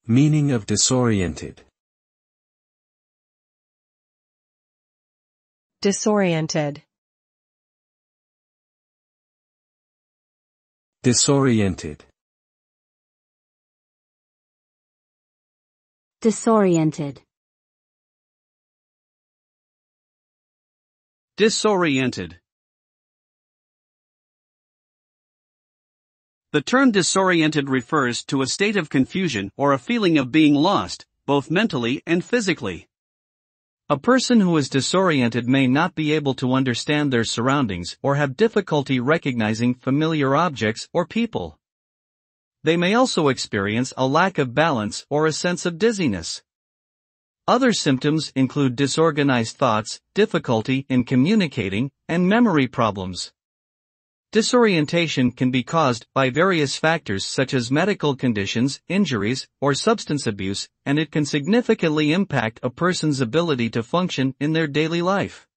Meaning of disoriented. Disoriented. Disoriented. Disoriented. Disoriented. The term disoriented refers to a state of confusion or a feeling of being lost, both mentally and physically. A person who is disoriented may not be able to understand their surroundings or have difficulty recognizing familiar objects or people. They may also experience a lack of balance or a sense of dizziness. Other symptoms include disorganized thoughts, difficulty in communicating, and memory problems. Disorientation can be caused by various factors such as medical conditions, injuries, or substance abuse, and it can significantly impact a person's ability to function in their daily life.